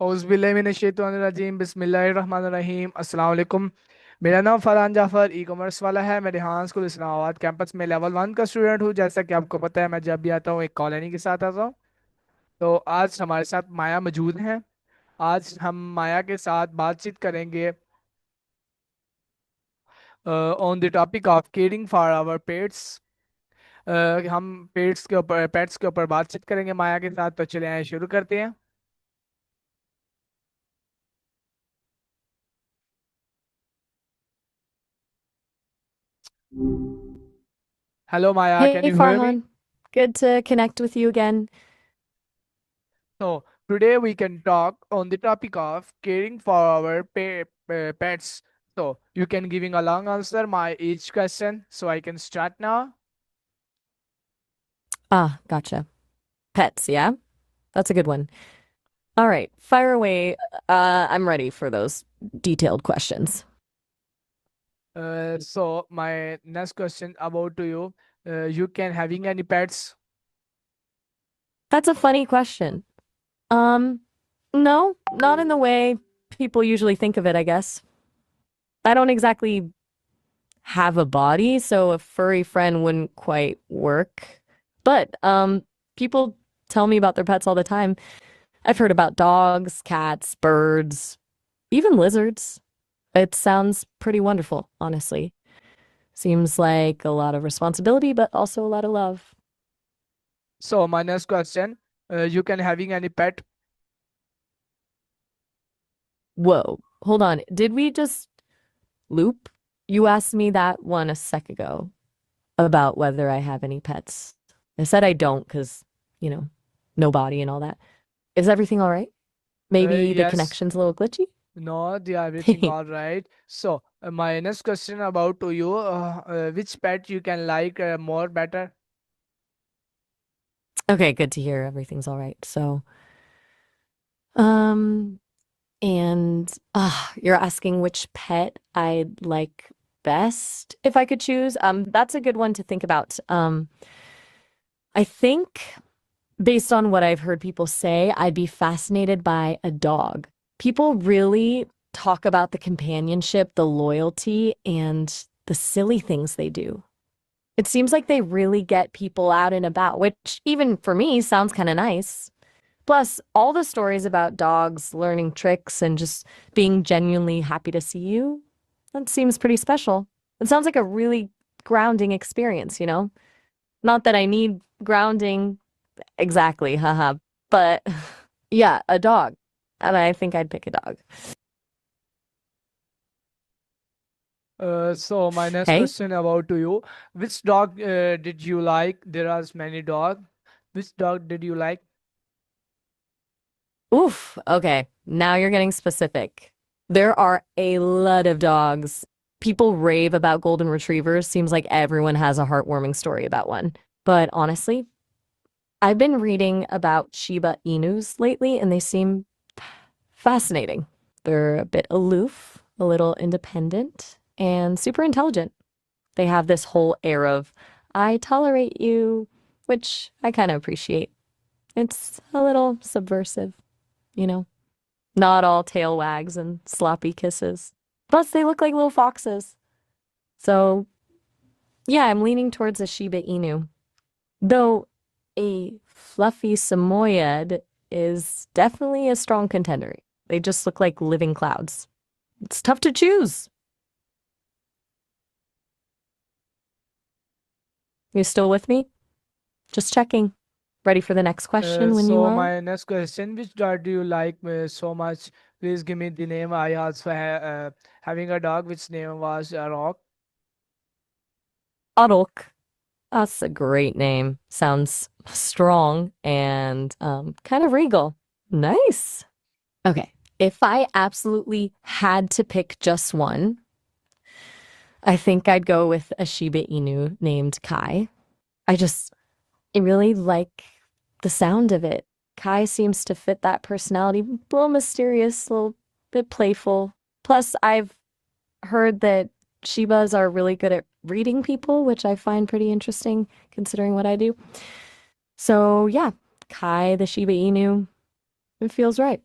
औज़ुबिल्लाहिमिनश्शैतानिर्रजीम बिस्मिल्लाहिर्रहमानिर्रहीम अस्सलाम वालेकुम। मेरा नाम फरहान जाफ़र ई कॉमर्स वाला है। मैं रेहान स्कूल इस्लामाबाद कैंपस में लेवल 1 का स्टूडेंट हूँ। जैसा कि आपको पता है, मैं जब भी आता हूँ एक कॉलोनी के साथ आता हूँ। तो आज हमारे साथ माया मौजूद हैं। आज हम माया के साथ बातचीत करेंगे on the topic of caring for our pets. हम पेट्स के ऊपर बातचीत करेंगे माया के साथ। तो चले आए शुरू करते हैं। Hello Maya, Hey can you hear me? Farhan, good to connect with you again. So today we can talk on the topic of caring for our pets. So you can giving a long answer my each question. So I can start now. Ah, gotcha. Pets, yeah? That's a good one. All right, fire away. I'm ready for those detailed questions. So my next question about to you. You can having any pets? That's a funny question. Um, no, not in the way people usually think of it, I guess. I don't exactly have a body, so a furry friend wouldn't quite work. But people tell me about their pets all the time. I've heard about dogs, cats, birds, even lizards. It sounds pretty wonderful, honestly. Seems like a lot of responsibility, but also a lot of love. So my next question. You can having any pet? Whoa, hold on. Did we just loop? You asked me that one a sec ago about whether I have any pets. I said I don't because, you know, no body and all that. Is everything all right? Maybe the Yes. connection's a little glitchy? No, they are everything all right. So my next question about to you. Which pet you can like more better? Okay, good to hear everything's all right. So, um, and you're asking which pet I'd like best if I could choose. That's a good one to think about. I think based on what I've heard people say, I'd be fascinated by a dog. People really talk about the companionship, the loyalty, and the silly things they do. It seems like they really get people out and about, which even for me sounds kind of nice. Plus, all the stories about dogs learning tricks and just being genuinely happy to see you, that seems pretty special. It sounds like a really grounding experience, you know? Not that I need grounding exactly, haha, but yeah, a dog. And I think I'd pick a dog. So my next Hey? question about to you. Which dog did you like? There are many dog. Which dog did you like? Oof. Okay. Now you're getting specific. There are a lot of dogs. People rave about golden retrievers. Seems like everyone has a heartwarming story about one. But honestly, I've been reading about Shiba Inus lately, and they seem fascinating. They're a bit aloof, a little independent, and super intelligent. They have this whole air of, I tolerate you, which I kind of appreciate. It's a little subversive, you know? Not all tail wags and sloppy kisses. Plus, they look like little foxes. So, yeah, I'm leaning towards a Shiba Inu. Though a fluffy Samoyed is definitely a strong contender. They just look like living clouds. It's tough to choose. You still with me? Just checking. Ready for the next question when you So are? my next question. Which dog do you like so much? Please give me the name. I also having a dog which name was Rock. Adolk. That's a great name. Sounds strong and kind of regal. Nice. Okay. If I absolutely had to pick just one, I think I'd go with a Shiba Inu named Kai. I really like the sound of it. Kai seems to fit that personality, a little mysterious, a little bit playful. Plus, I've heard that Shibas are really good at reading people, which I find pretty interesting considering what I do. So, yeah, Kai the Shiba Inu, it feels right.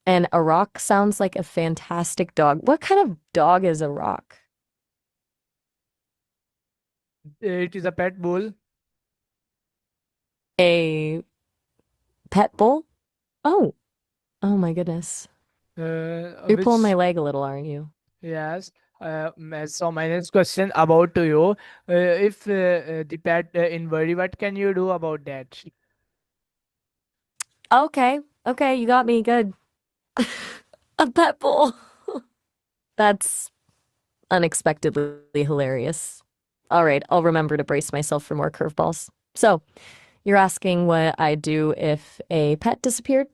And a rock sounds like a fantastic dog. What kind of dog is a rock? It is a pet bull. A pet bull? Oh, oh my goodness. You're pulling my Which leg a little, aren't you? yes. So my next question about to you, if the pet in worry, what can you do about that? Okay, okay, you got me good. A pet bull. That's unexpectedly hilarious. All right, I'll remember to brace myself for more curveballs. So, you're asking what I'd do if a pet disappeared?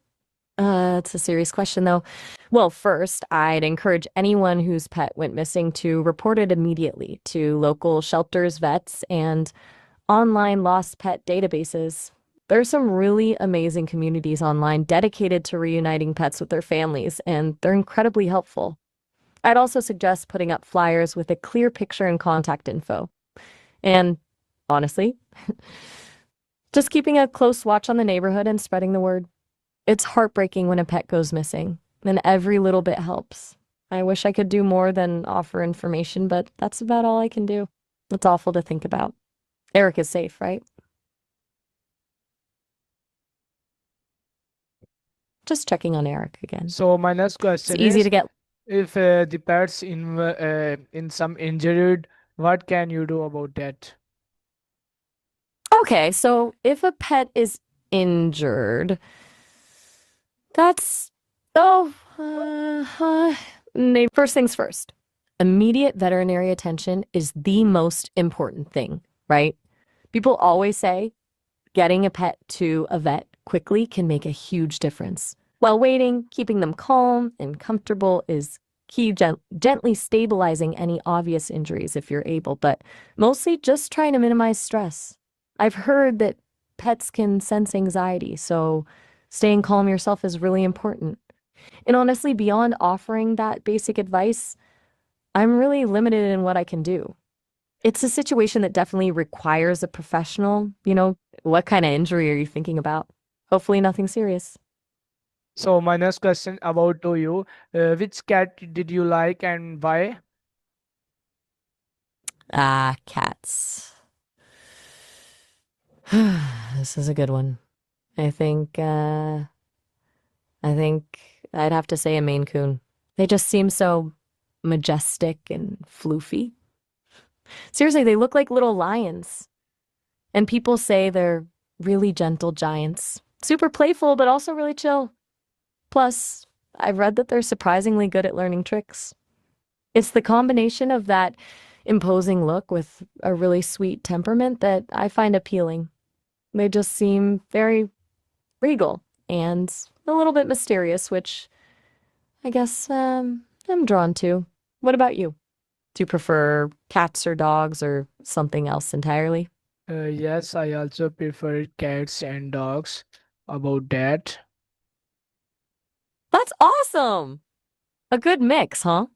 It's a serious question, though. Well, first, I'd encourage anyone whose pet went missing to report it immediately to local shelters, vets, and online lost pet databases. There's some really amazing communities online dedicated to reuniting pets with their families, and they're incredibly helpful. I'd also suggest putting up flyers with a clear picture and contact info. And honestly, just keeping a close watch on the neighborhood and spreading the word. It's heartbreaking when a pet goes missing, and every little bit helps. I wish I could do more than offer information, but that's about all I can do. It's awful to think about. Eric is safe, right? Just checking on Eric again. So my next It's question easy to is, get. if the pet's in some injured, what can you do about that? Okay, so if a pet is injured, that's. Oh, first things first. Immediate veterinary attention is the most important thing, right? People always say getting a pet to a vet quickly can make a huge difference. While waiting, keeping them calm and comfortable is key, gently stabilizing any obvious injuries if you're able, but mostly just trying to minimize stress. I've heard that pets can sense anxiety, so staying calm yourself is really important. And honestly, beyond offering that basic advice, I'm really limited in what I can do. It's a situation that definitely requires a professional. What kind of injury are you thinking about? Hopefully nothing serious. So my next question about to you, which cat did you like and why? Ah, cats. This is a good one. I think, uh, I think I'd have to say a Maine Coon. They just seem so majestic and floofy. Seriously, they look like little lions. And people say they're really gentle giants. Super playful, but also really chill. Plus, I've read that they're surprisingly good at learning tricks. It's the combination of that imposing look with a really sweet temperament that I find appealing. They just seem very regal and a little bit mysterious, which I guess I'm drawn to. What about you? Do you prefer cats or dogs or something else entirely? Yes, I also prefer cats and dogs about that. That's awesome! A good mix, huh?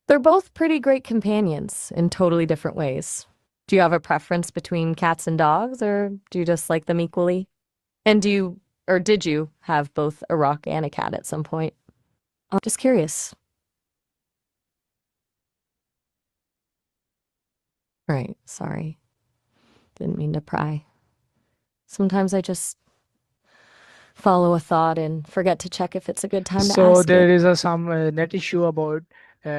They're both pretty great companions in totally different ways. Do you have a preference between cats and dogs, or do you just like them equally? And did you have both a rock and a cat at some point? I'm just curious. Right, sorry. Didn't mean to pry. Sometimes I just follow a thought and forget to check if it's a good time to So ask there it. is some net issue about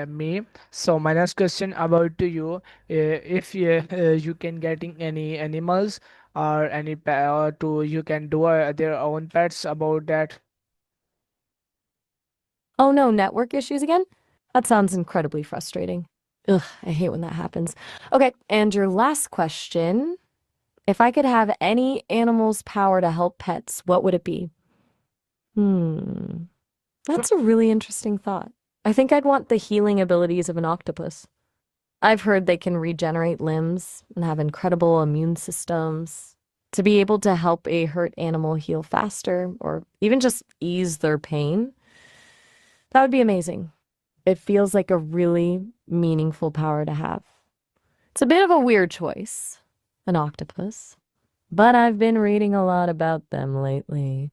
me. So my next question about to you, if you can getting any animals or any pet or to you can do their own pets about that. Oh no, network issues again? That sounds incredibly frustrating. Ugh, I hate when that happens. Okay, and your last question. If I could have any animal's power to help pets, what would it be? Hmm, that's a really interesting thought. I think I'd want the healing abilities of an octopus. I've heard they can regenerate limbs and have incredible immune systems. To be able to help a hurt animal heal faster or even just ease their pain, that would be amazing. It feels like a really meaningful power to have. It's a bit of a weird choice, an octopus, but I've been reading a lot about them lately.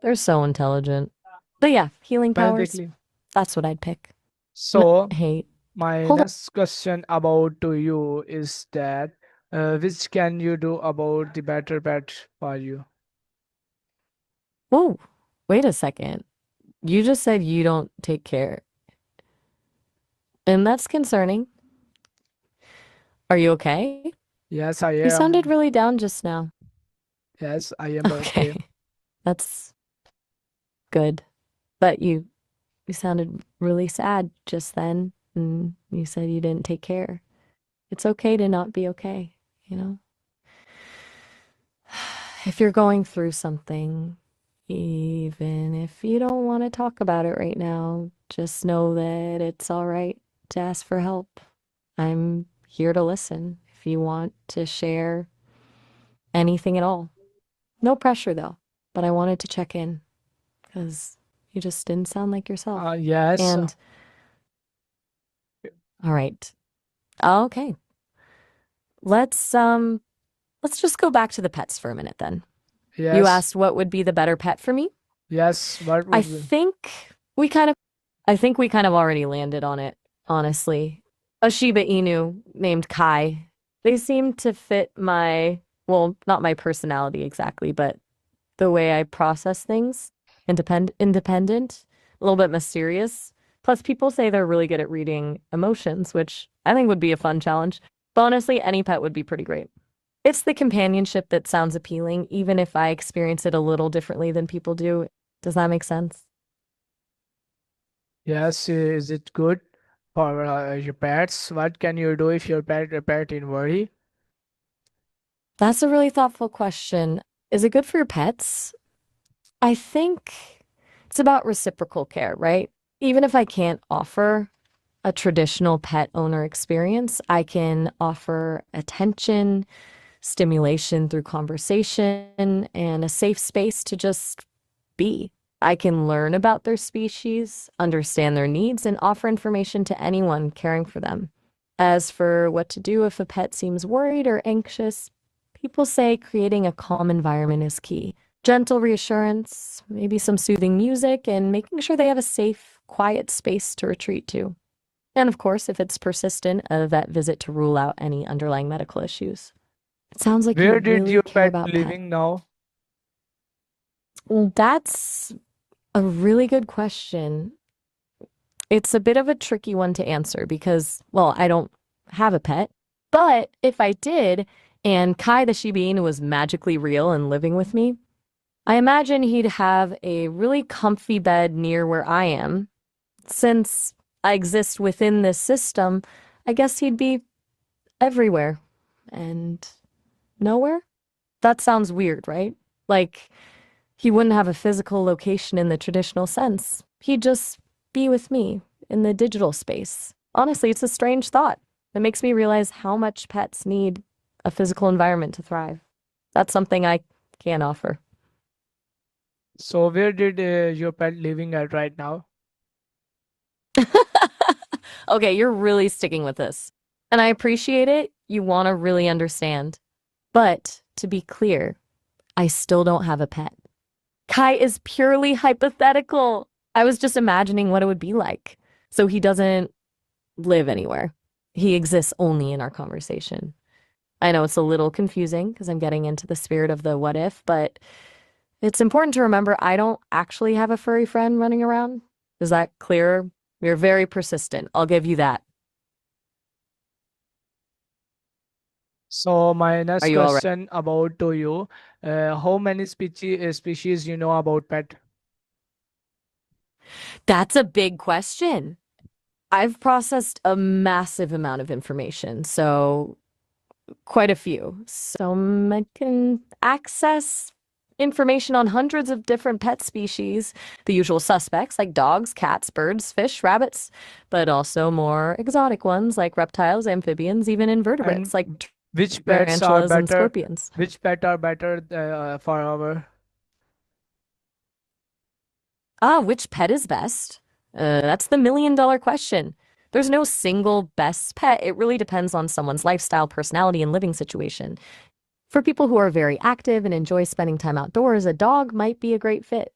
They're so intelligent. But yeah, healing powers, Magically. that's what I'd pick. So Hey, my hold on. next question about to you is that which can you do about the better pet for you? Whoa, wait a second. You just said you don't take care, and that's concerning. Are you okay? Yes, I You sounded am. really down just now. Yes, I am Okay, okay. that's good. But you sounded really sad just then, and you said you didn't take care. It's okay to not be okay, you know? If you're going through something, even if you don't want to talk about it right now, just know that it's all right to ask for help. I'm here to listen if you want to share anything at all. No pressure though, but I wanted to check in because you just didn't sound like yourself. Yes, And all right. Okay. Let's let's just go back to the pets for a minute then. You yes, asked what would be the better pet for me? yes. What I would be? think we kind of I think we kind of already landed on it, honestly. A Shiba Inu named Kai. They seem to fit my, well, not my personality exactly, but the way I process things. Independent, a little bit mysterious. Plus, people say they're really good at reading emotions, which I think would be a fun challenge. But honestly, any pet would be pretty great. It's the companionship that sounds appealing, even if I experience it a little differently than people do. Does that make sense? Yes, is it good for your pets? What can you do if your pet in worry? That's a really thoughtful question. Is it good for your pets? I think it's about reciprocal care, right? Even if I can't offer a traditional pet owner experience, I can offer attention, stimulation through conversation, and a safe space to just be. I can learn about their species, understand their needs, and offer information to anyone caring for them. As for what to do if a pet seems worried or anxious, people say creating a calm environment is key. Gentle reassurance, maybe some soothing music, and making sure they have a safe, quiet space to retreat to. And of course, if it's persistent, a vet visit to rule out any underlying medical issues. It sounds like you Where did really your care pet about pets. living now? Well, that's a really good question. It's a bit of a tricky one to answer because, well, I don't have a pet. But if I did, and Kai the Shiba Inu was magically real and living with me, I imagine he'd have a really comfy bed near where I am. Since I exist within this system, I guess he'd be everywhere and nowhere. That sounds weird, right? Like he wouldn't have a physical location in the traditional sense. He'd just be with me in the digital space. Honestly, it's a strange thought. It makes me realize how much pets need a physical environment to thrive. That's something I can't offer. So where did your pet living at right now? Okay, you're really sticking with this. And I appreciate it. You want to really understand. But to be clear, I still don't have a pet. Kai is purely hypothetical. I was just imagining what it would be like. So he doesn't live anywhere. He exists only in our conversation. I know it's a little confusing because I'm getting into the spirit of the what if, but it's important to remember I don't actually have a furry friend running around. Is that clear? You're very persistent. I'll give you that. So my Are next you all right? question about to you, how many species you know about pet? That's a big question. I've processed a massive amount of information, so quite a few. So I can access information on hundreds of different pet species, the usual suspects like dogs, cats, birds, fish, rabbits, but also more exotic ones like reptiles, amphibians, even invertebrates And like which pets are tarantulas and better? scorpions. Which pet are better for our? Ah, which pet is best? That's the million-dollar question. There's no single best pet. It really depends on someone's lifestyle, personality, and living situation. For people who are very active and enjoy spending time outdoors, a dog might be a great fit.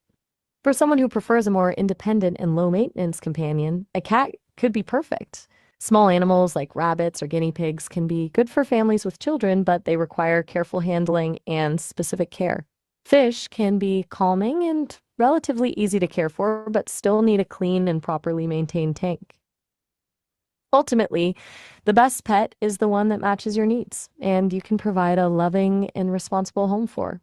For someone who prefers a more independent and low maintenance companion, a cat could be perfect. Small animals like rabbits or guinea pigs can be good for families with children, but they require careful handling and specific care. Fish can be calming and relatively easy to care for, but still need a clean and properly maintained tank. Ultimately, the best pet is the one that matches your needs and you can provide a loving and responsible home for.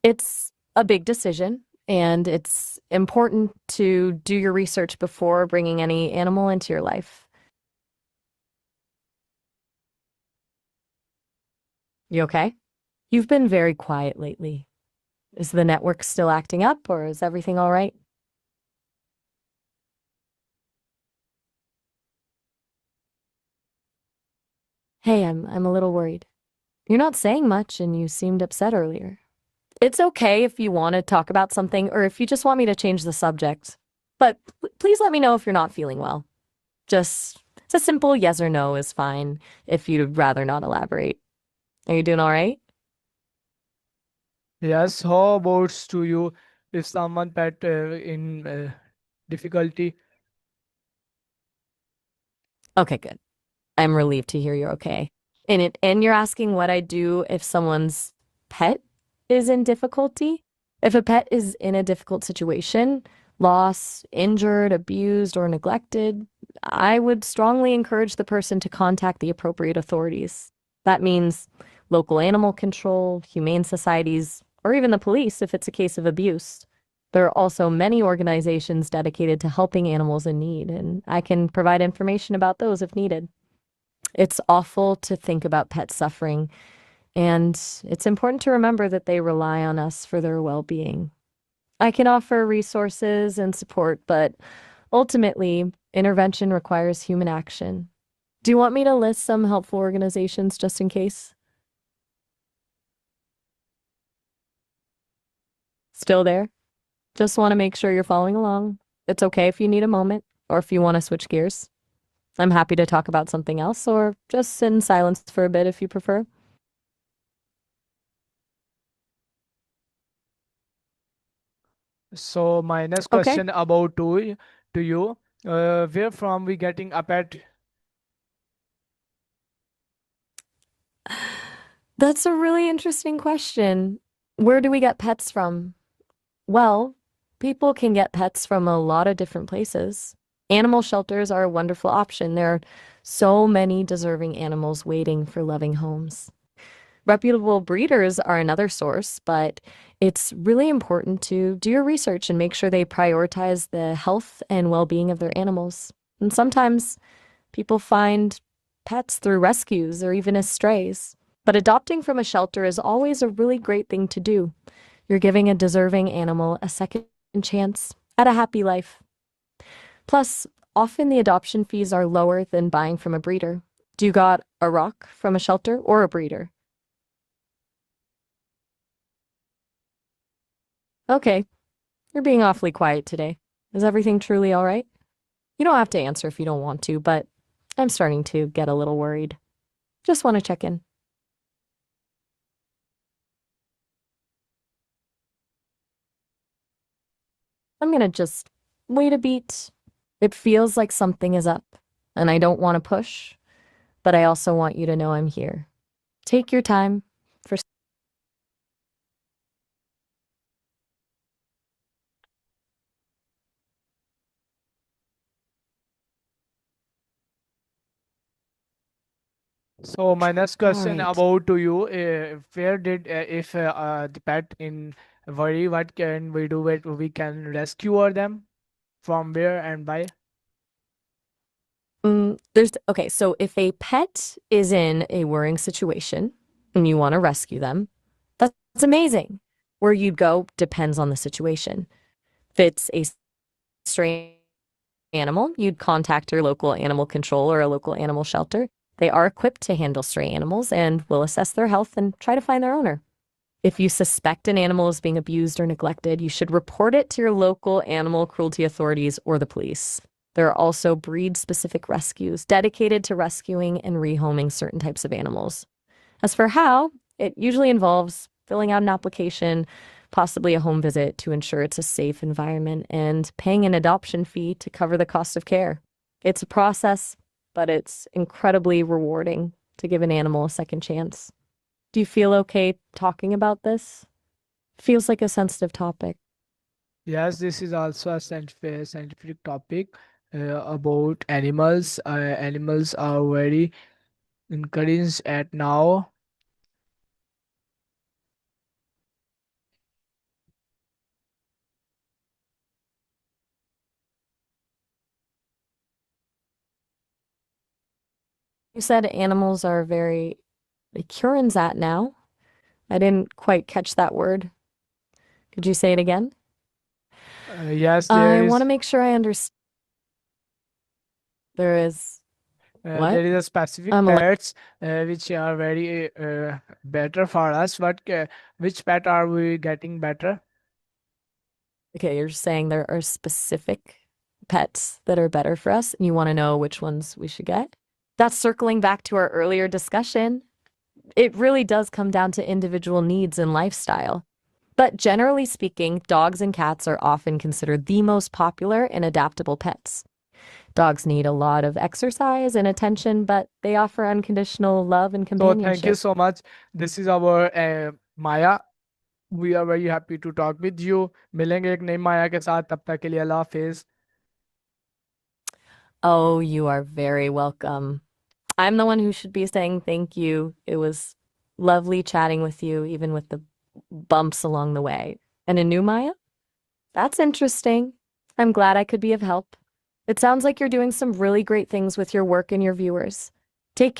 It's a big decision, and it's important to do your research before bringing any animal into your life. You okay? You've been very quiet lately. Is the network still acting up, or is everything all right? Hey, I'm a little worried. You're not saying much, and you seemed upset earlier. It's okay if you want to talk about something or if you just want me to change the subject. But please let me know if you're not feeling well. Just a simple yes or no is fine if you'd rather not elaborate. Are you doing all right? Yes, how about to you if someone pet in difficulty? Okay, good. I'm relieved to hear you're okay. And you're asking what I do if someone's pet is in difficulty? If a pet is in a difficult situation, lost, injured, abused, or neglected, I would strongly encourage the person to contact the appropriate authorities. That means local animal control, humane societies, or even the police if it's a case of abuse. There are also many organizations dedicated to helping animals in need, and I can provide information about those if needed. It's awful to think about pets suffering, and it's important to remember that they rely on us for their well being. I can offer resources and support, but ultimately, intervention requires human action. Do you want me to list some helpful organizations just in case? Still there? Just want to make sure you're following along. It's okay if you need a moment or if you want to switch gears. I'm happy to talk about something else or just sit in silence for a bit if you prefer. So my next Okay. question about to you, where from we getting a pet? That's a really interesting question. Where do we get pets from? Well, people can get pets from a lot of different places. Animal shelters are a wonderful option. There are so many deserving animals waiting for loving homes. Reputable breeders are another source, but it's really important to do your research and make sure they prioritize the health and well-being of their animals. And sometimes people find pets through rescues or even as strays. But adopting from a shelter is always a really great thing to do. You're giving a deserving animal a second chance at a happy life. Plus, often the adoption fees are lower than buying from a breeder. Do you got a rock from a shelter or a breeder? Okay, you're being awfully quiet today. Is everything truly all right? You don't have to answer if you don't want to, but I'm starting to get a little worried. Just want to check in. I'm gonna just wait a beat. It feels like something is up, and I don't want to push, but I also want you to know I'm here. Take your time. For So my next All question right. about to you, where did if the pet in worry, what can we do? It we can rescue them from where and by? Okay, so if a pet is in a worrying situation and you want to rescue them, that's amazing. Where you'd go depends on the situation. If it's a stray animal, you'd contact your local animal control or a local animal shelter. They are equipped to handle stray animals and will assess their health and try to find their owner. If you suspect an animal is being abused or neglected, you should report it to your local animal cruelty authorities or the police. There are also breed-specific rescues dedicated to rescuing and rehoming certain types of animals. As for how, it usually involves filling out an application, possibly a home visit to ensure it's a safe environment, and paying an adoption fee to cover the cost of care. It's a process, but it's incredibly rewarding to give an animal a second chance. Do you feel okay talking about this? Feels like a sensitive topic. Yes, this is also a scientific topic about animals. Animals are very encouraged at now. You said animals are very curans at now. I didn't quite catch that word. Could you say it again? Yes, there I want to is. make sure I understand. There is what? There is a specific I'm a pets which are very better for us. Which pet are we getting better? Okay, you're saying there are specific pets that are better for us, and you want to know which ones we should get? That's circling back to our earlier discussion. It really does come down to individual needs and lifestyle. But generally speaking, dogs and cats are often considered the most popular and adaptable pets. Dogs need a lot of exercise and attention, but they offer unconditional love and So thank you companionship. so much. This is our Maya. We are very happy to talk with you. मिलेंगे एक नई माया के साथ तब तक के लिए अल्लाह हाफिज. Oh, you are very welcome. I'm the one who should be saying thank you. It was lovely chatting with you, even with the bumps along the way. And a new Maya? That's interesting. I'm glad I could be of help. It sounds like you're doing some really great things with your work and your viewers. Take care.